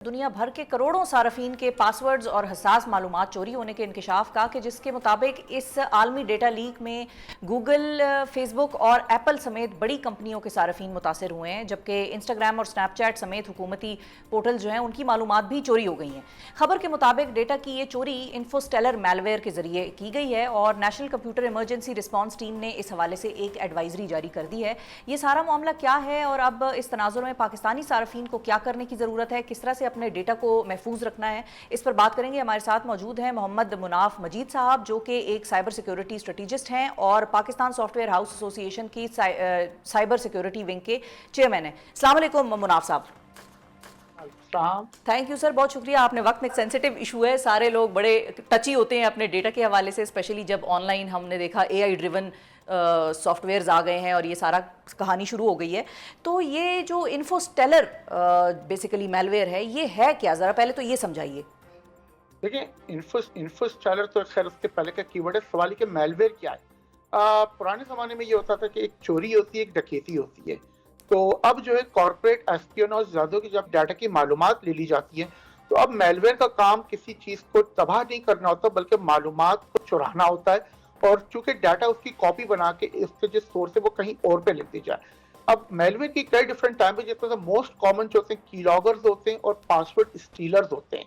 दुनिया भर के करोड़ों सार्फिन के पासवर्ड्स और हसास मालूमात चोरी होने के इंकशाफ का कि जिसके मुताबिक इस आलमी डेटा लीक में गूगल, फेसबुक और एप्पल समेत बड़ी कंपनियों के सार्फिन मुतासर हुए हैं, जबकि इंस्टाग्राम और स्नैपचैट समेत हुकूमती पोर्टल जो हैं उनकी मालूमात भी चोरी हो गई हैं। खबर के मुताबिक डेटा की ये चोरी इन्फोस्टेलर मैलवेयर के जरिए की गई है और national computer emergency response team ने इस हवाले से एक एडवाइजरी जारी कर दी है। ये सारा मामला क्या है और अब इस तनाजुर में पाकिस्तानी सार्फिन को क्या करने की ज़रूरत है, किस तरह से अपने डेटा को महफूज रखना है, इस पर बात करेंगे। हमारे साथ मौजूद हैं मोहम्मद मुनाफ मजीद साहब, जो कि एक साइबर सिक्योरिटी स्ट्रेटेजिस्ट हैं और पाकिस्तान सॉफ्टवेयर हाउस एसोसिएशन की साइबर सिक्योरिटी विंग के चेयरमैन हैं। अस्सलाम वालेकुम मुनाफ साहब। थैंक यू सर, बहुत शुक्रिया। आपने वक्त में, एक सेंसिटिव इशू है, सारे लोग बड़े टची होते हैं अपने डेटा के हवाले से, स्पेशली जब ऑनलाइन हमने देखा AI ड्रिवन सॉफ्टवेयर्स आ गए हैं और ये सारा कहानी शुरू हो गई है। तो ये जो इन्फोस्टेलर बेसिकली मैलवेयर है, ये है क्या, ज़रा पहले तो ये समझाइए। देखिए, इन्फोस्टेलर तो खैर उसके पहले का कीवर्ड है। सवाल कि मैलवेयर क्या है। पुराने ज़माने में ये होता था कि एक चोरी होती है, एक डकैती होती है। तो अब जो है कॉर्पोरेट एस्पियोनेज ज़्यादा की जब डाटा की मालूमात ले ली जाती है, तो अब मैलवेयर का काम किसी चीज़ को तबाह नहीं करना होता बल्कि मालूमात को चुराना होता है, और चूंकि डाटा उसकी कॉपी बना के इसके जिस सोर्स है वो कहीं और पे लिख दी जाए। अब मैलवेयर की कई डिफरेंट टाइप है, जिसमें से मोस्ट कॉमन जो होते हैं कीलॉगर्स होते हैं और पासवर्ड स्टीलर्स होते हैं।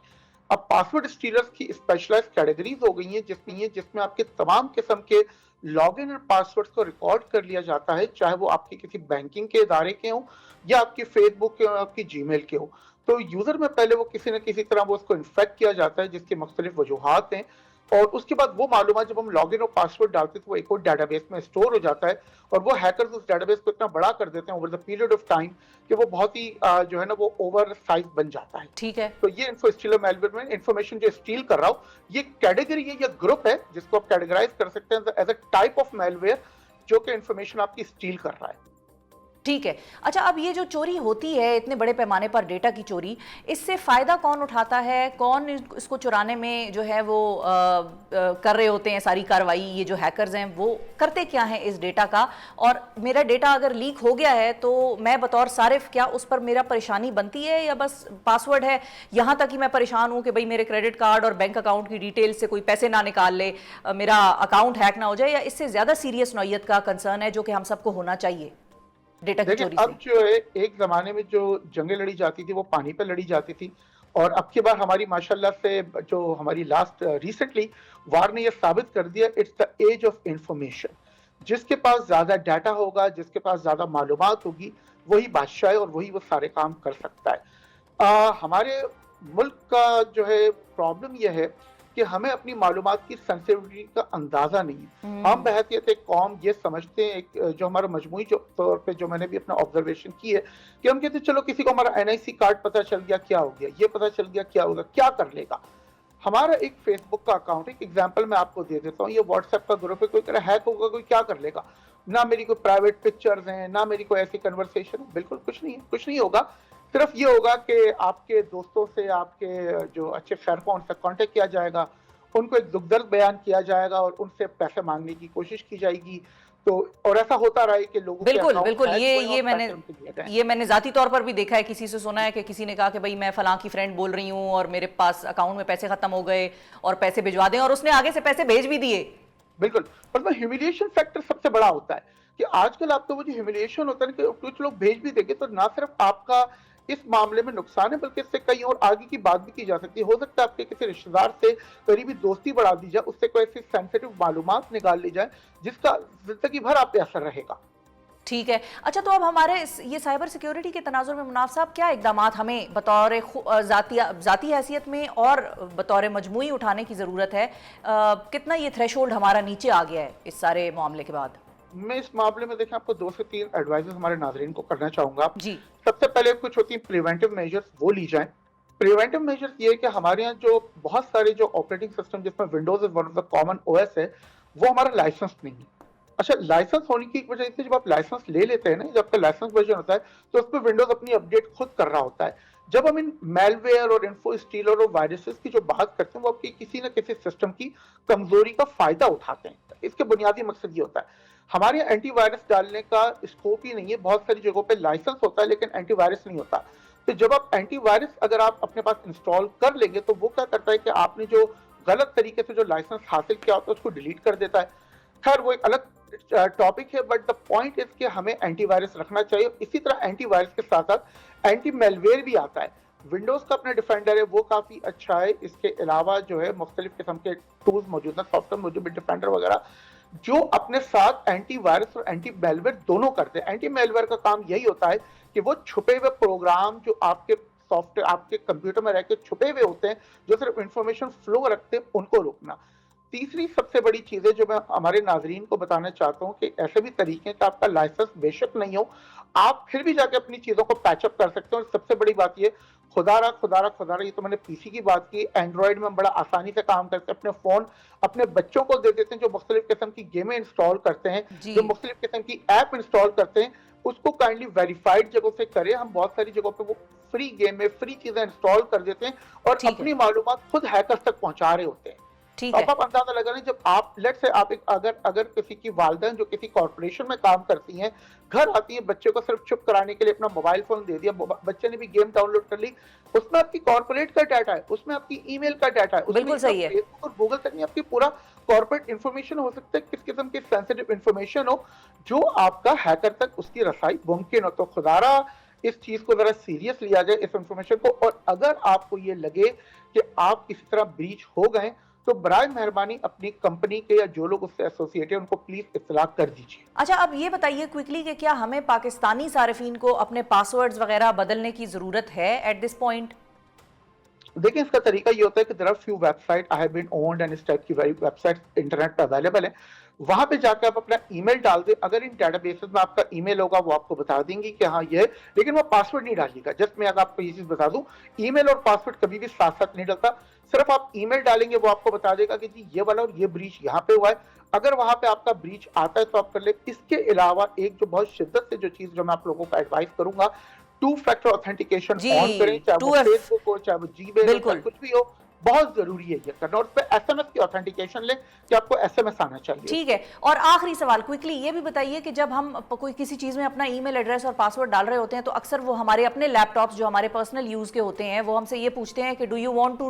अब पासवर्ड स्टीलर्स की स्पेशलाइज्ड कैटेगरीज हो गई हैं जिसमें आपके तमाम किस्म के लॉगिन और पासवर्ड्स को रिकॉर्ड कर लिया जाता है, चाहे वो आपके किसी बैंकिंग के इदारे के हों या आपके फेसबुक के हो, आपकी जीमेल के हो। तो यूजर में पहले वो किसी न किसी तरह वो उसको इन्फेक्ट किया जाता है, जिसकी मुख्तलिफ वजूहात हैं, और उसके बाद वो मालूमात जब हम लॉगिन और पासवर्ड डालते हैं तो वो एक और डेटाबेस में स्टोर हो जाता है, और वो हैकर्स उस डेटाबेस को इतना बड़ा कर देते हैं over the period of time कि वो बहुत ही जो है ना वो ओवर साइज बन जाता है। ठीक है। तो ये इन्फोस्टीलर मैलवेयर में इंफॉर्मेशन जो स्टील कर रहा हो, ये कैटेगरी है या ग्रुप है जिसको आप कैटेगराइज कर सकते हैं as a type of malware जो कि इंफॉर्मेशन आपकी स्टील कर रहा है। ठीक है। अच्छा, अब ये जो चोरी होती है इतने बड़े पैमाने पर, डेटा की चोरी, इससे फ़ायदा कौन उठाता है? कौन इसको चुराने में जो है वो कर रहे होते हैं सारी कार्रवाई? ये जो हैकर्स हैं वो करते क्या हैं इस डेटा का? और मेरा डेटा अगर लीक हो गया है तो मैं बतौर सारिफ क्या उस पर मेरा परेशानी बनती है, या बस पासवर्ड है यहाँ तक ही मैं परेशान हूँ कि भाई मेरे क्रेडिट कार्ड और बैंक अकाउंट की डिटेल से कोई पैसे ना निकाल ले, मेरा अकाउंट हैक ना हो जाए, या इससे ज़्यादा सीरियस नौयत का कंसर्न है जो कि हम सबको होना चाहिए डेटा की चोरी से? अब जो है एक जमाने में जो जंगें लड़ी जाती थी वो पानी पे लड़ी जाती थी, और अब की बार हमारी माशाल्लाह से जो हमारी लास्ट रिसेंटली वार ने ये साबित कर दिया, it's the age of information. जिसके पास ज्यादा डाटा होगा, जिसके पास ज्यादा मालूमात होगी, वही बादशाह है और वही वो सारे काम कर सकता है। हमारे मुल्क का जो है प्रॉब्लम यह है कि हमें अपनी मालूमात की सेंसिटिविटी का अंदाजा नहीं है। हम बहैसियत एक कौम ये समझते हैं, जो हमारा मजमूई जो तौर पे जो मैंने भी अपना ऑब्जर्वेशन की है, कि हम कहते हैं चलो किसी को हमारा NIC कार्ड पता चल गया, क्या हो गया, ये पता चल गया, क्या होगा, क्या कर लेगा। हमारा एक फेसबुक का अकाउंट, एक एग्जाम्पल मैं आपको दे देता हूँ, ये व्हाट्सएप का ग्रुप है, कोई कह हैक होगा, कोई क्या कर लेगा। ना मेरी कोई प्राइवेट पिक्चर्स हैं, ना मेरी कोई ऐसी कन्वर्सेशन है, बिल्कुल कुछ नहीं है, कुछ नहीं होगा। सिर्फ ये होगा कि आपके दोस्तों से, आपके जो अच्छे खैरख्वाह, उनसे कांटेक्ट किया जाएगा, उनको एक दुख दर्द बयान किया जाएगा और उनसे पैसे मांगने की कोशिश की जाएगी। तो और ऐसा होता रहा है कि लोगों बिल्कुल बिल्कुल, ये मैंने जाती तौर पर भी देखा है, किसी से सुना है कि किसी ने कहा कि भाई मैं फलां की फ्रेंड बोल रही हूँ और मेरे पास अकाउंट में पैसे खत्म हो गए और पैसे भिजवा दें, और उसने आगे से पैसे भेज भी दिए। बिल्कुल, पर ह्यूमिलिएशन फैक्टर सबसे बड़ा होता है कि आजकल आपको वो जो ह्यूमिलिएशन होता है कि कुछ लोग भेज भी देंगे, तो ना सिर्फ आपका इस मामले में नुकसान है बल्कि इससे कहीं और आगे की बात भी की जा सकती है। हो सकता है आपके किसी रिश्तेदार से करीबी दोस्ती बढ़ा दी जाए, उससे कोई ऐसी सेंसिटिव मालूमात निकाल ली जाए जिसका जिंदगी भर आप पे असर रहेगा। ठीक है। अच्छा, तो अब हमारे ये साइबर सिक्योरिटी के तनाजुर में मुनाफ साहब क्या इकदामात हमें बतौर ज़ाती हैसियत में और बतौर मजमूई उठाने की ज़रूरत है? कितना ये थ्रेशोल्ड हमारा नीचे आ गया है इस सारे मामले के बाद? मैं इस मामले में देखें आपको 2 से 3 एडवाइजेस हमारे नाज़रीन को करना चाहूंगा जी। सबसे पहले कुछ होती है प्रिवेंटिव मेजर्स, वो ली जाएं। प्रिवेंटिव मेजर्स ये है कि हमारे यहाँ जो बहुत सारे जो ऑपरेटिंग सिस्टम जिसमें Windows is one of the common OS है, वो हमारा लाइसेंस नहीं है। अच्छा, लाइसेंस होने की वजह से जब आप लाइसेंस ले लेते हैं ना, जब आपका लाइसेंस वर्जन होता है तो उस पर विंडोज अपनी अपडेट खुद कर रहा होता है। जब हम इन मैलवेयर और इन्फोस्टीलर और वायरसेस की जो बात करते हैं, वो आपकी किसी न किसी सिस्टम की कमजोरी का फायदा उठाते हैं। इसके बुनियादी मकसद ये होता है, हमारे यहाँ एंटीवायरस डालने का स्कोप ही नहीं है। बहुत सारी जगहों पे लाइसेंस होता है लेकिन एंटीवायरस नहीं होता। تو جب آپ اینٹی وائرس اگر آپ اپنے پاس انسٹال کر لیں گے تو وہ کیا کرتا ہے کہ آپ نے جو غلط طریقے سے جو لائسنس حاصل کیا ہوتا ہے اس کو ڈیلیٹ کر دیتا ہے. خیر وہ ایک الگ ٹاپک ہے, بٹ دا پوائنٹ از کہ ہمیں اینٹی وائرس رکھنا چاہیے. اسی طرح اینٹی وائرس کے ساتھ ساتھ اینٹی میلویئر بھی آتا ہے. ونڈوز کا اپنا ڈیفینڈر ہے, وہ کافی اچھا ہے. اس کے علاوہ جو ہے مختلف قسم کے ٹولز موجود ہیں, سافٹ ویئر موجود ہے, ڈیفینڈر وغیرہ, جو اپنے ساتھ اینٹی وائرس اور اینٹی میلویئر دونوں کرتے ہیں. اینٹی میلویئر کا کام یہی ہوتا ہے کہ وہ چھپے ہوئے پروگرام جو آپ کے سافٹ ویئر آپ کے کمپیوٹر میں رہ کے چھپے ہوئے ہوتے ہیں, جو صرف انفارمیشن فلو رکھتے ہیں, ان کو روکنا. تیسری سب سے بڑی چیز ہے جو میں ہمارے ناظرین کو بتانا چاہتا ہوں کہ ایسے بھی طریقے ہیں کہ آپ کا لائسنس بے شک نہیں ہو, آپ پھر بھی جا کے اپنی چیزوں کو پیچ اپ کر سکتے ہیں. اور سب سے بڑی بات یہ, خدا رہا, یہ تو میں نے پی سی کی بات کی, اینڈرائڈ میں بڑا آسانی سے کام کرتے ہیں. اپنے فون اپنے بچوں کو دے دیتے ہیں جو مختلف قسم کی گیمیں انسٹال کرتے ہیں, جو مختلف قسم کی ایپ انسٹال کرتے ہیں, اس کو کائنڈلی ویریفائڈ جگہوں سے کریں. ہم بہت ساری جگہوں پہ وہ فری گیم میں فری چیزیں انسٹال کر دیتے ہیں اور اپنی معلومات خود ہیکرز تک پہنچا رہے ہوتے ہیں. اب آپ اندازہ لگا لیں, جب آپ لیٹ سے آپ اگر کسی کی والدین جو کسی کارپوریشن میں کام کرتی ہیں گھر آتی ہیں, بچے کو صرف چپ کرانے کے لیے اپنا موبائل فون دے دیا, بچے نے بھی گیم ڈاؤن لوڈ کر لی, اس میں آپ کی کارپوریٹ کا ڈیٹا ہے, اس میں آپ کی ای میل کا ڈیٹا ہے, بالکل صحیح ہے, فیس بک اور گوگل تک نہیں, آپ کی پورا کارپوریٹ انفارمیشن ہو سکتا ہے, کس قسم کی سینسٹیو انفارمیشن ہو جو آپ کا ہیکر تک اس کی رسائی ممکن ہو. تو خدارا اس چیز کو ذرا سیریس لیا جائے, اس انفارمیشن کو. اور اگر آپ کو یہ لگے کہ آپ کسی طرح بریچ ہو گئے تو برائے مہربانی اپنی کمپنی کے یا جو لوگ اس سے ایسوسیٹ ہیں ان کو پلیز اطلاع کر دیجیے. اچھا اب یہ بتائیے کوئکلی کہ کیا ہمیں پاکستانی صارفین کو اپنے پاسورڈز وغیرہ بدلنے کی ضرورت ہے ایٹ دس پوائنٹ؟ دیکھیں اس کا طریقہ یہ ہوتا ہے کہ there are few website I have been owned and اس ٹائپ کی ویب سائٹ انٹرنیٹ پہ اویلیبل ہیں, وہاں پہ جا کے آپ اپنا ای میل ڈال دیں. اگر ان ڈیٹا بیسز میں آپ کا ای میل ہوگا وہ آپ کو بتا دیں گی کہ ہاں یہ ہے, لیکن وہ پاسورڈ نہیں ڈالیے گا. جسٹ میں اگر آپ کو یہ چیز بتا دوں, ای میل اور پاسورڈ کبھی بھی ساتھ ساتھ نہیں ڈلتا. صرف آپ ای میل ڈالیں گے, وہ آپ کو بتا دے گا کہ جی یہ والا اور یہ بریچ یہاں پہ ہوا ہے. اگر وہاں پہ آپ کا بریچ آتا ہے تو آپ کر لیں. اس کے علاوہ ایک جو بہت شدت سے جو چیز جو میں آپ لوگوں کو ایڈوائز کروں گا, 2 فیکٹر اوتھینٹیکیشن آن کریں, چاہے وہ فیس بک ہو, چاہے وہ جی میل ہو, چاہے کچھ بھی ہو. بہت ضروری ہے یہ کرنا. اور اس پہ ایس ایم ایس کی اوتھینٹیکیشن لیں کہ آپ کو ایس ایم ایس آنا چاہیے. ٹھیک ہے. اور آخری سوال کوئکلی یہ بھی بتائیے کہ جب ہم کوئی کسی چیز میں اپنا ای میل ایڈریس اور پاسورڈ ڈال رہے ہوتے ہیں تو اکثر وہ ہمارے اپنے لیپ ٹاپس جو ہمارے پرسنل یوز کے ہوتے ہیں وہ ہم سے یہ پوچھتے ہیں کہ do you want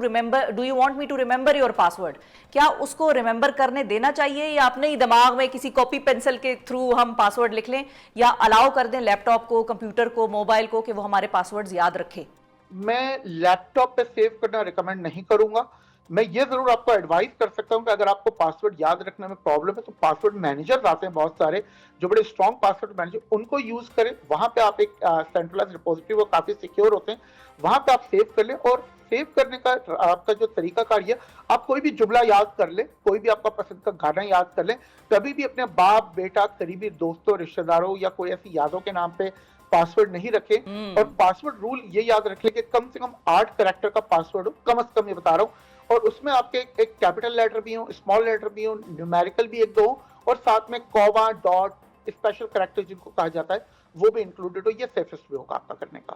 me to remember your password. کیا اس کو ریمبر کرنے دینا چاہیے یا اپنے ہی دماغ میں کسی کاپی پینسل کے تھرو ہم پاسورڈ لکھ لیں, یا الاؤ کر دیں لیپ ٹاپ کو, کمپیوٹر کو, موبائل کو کہ وہ ہمارے پاسورڈز یاد رکھے؟ میں لیپ ٹاپ پہ سیو کرنا ریکمینڈ نہیں کروں گا. میں یہ ضرور آپ کو ایڈوائز کر سکتا ہوں کہ اگر آپ کو پاسورڈ یاد رکھنے میں پرابلم ہے تو پاسورڈ مینیجر آتے ہیں بہت سارے جو بڑے اسٹرانگ پاسورڈ مینیجر, ان کو یوز کریں. وہاں پہ آپ ایک سینٹرلائز ریپوزیٹری, وہ کافی سیکیور ہوتے ہیں, وہاں پہ آپ سیو کر لیں. اور سیو کرنے کا آپ کا جو طریقہ کار یہ, آپ کوئی بھی جملہ یاد کر لیں, کوئی بھی آپ کا پسند کا گانا یاد کر لیں. کبھی بھی اپنے باپ, بیٹا, قریبی دوستوں, رشتہ داروں یا کوئی ایسی یادوں کے نام پہ پاسورڈ نہیں رکھیں. اور پاسورڈ رول یہ یاد رکھ لیں کہ کم سے کم 8 کریکٹر کا پاسورڈ ہو, کم از کم, یہ بتا رہا ہوں. اور اس میں آپ کے ایک کیپٹل لیٹر بھی ہوں, اسمال لیٹر بھی ہوں, نیومیریکل بھی 1-2 ہوں, اور ساتھ میں کوما, ڈاٹ, اسپیشل کریکٹر جن کو کہا جاتا ہے وہ بھی انکلوڈڈ ہو. یہ سیفسٹ وے ہوگا آپ کا کرنے کا.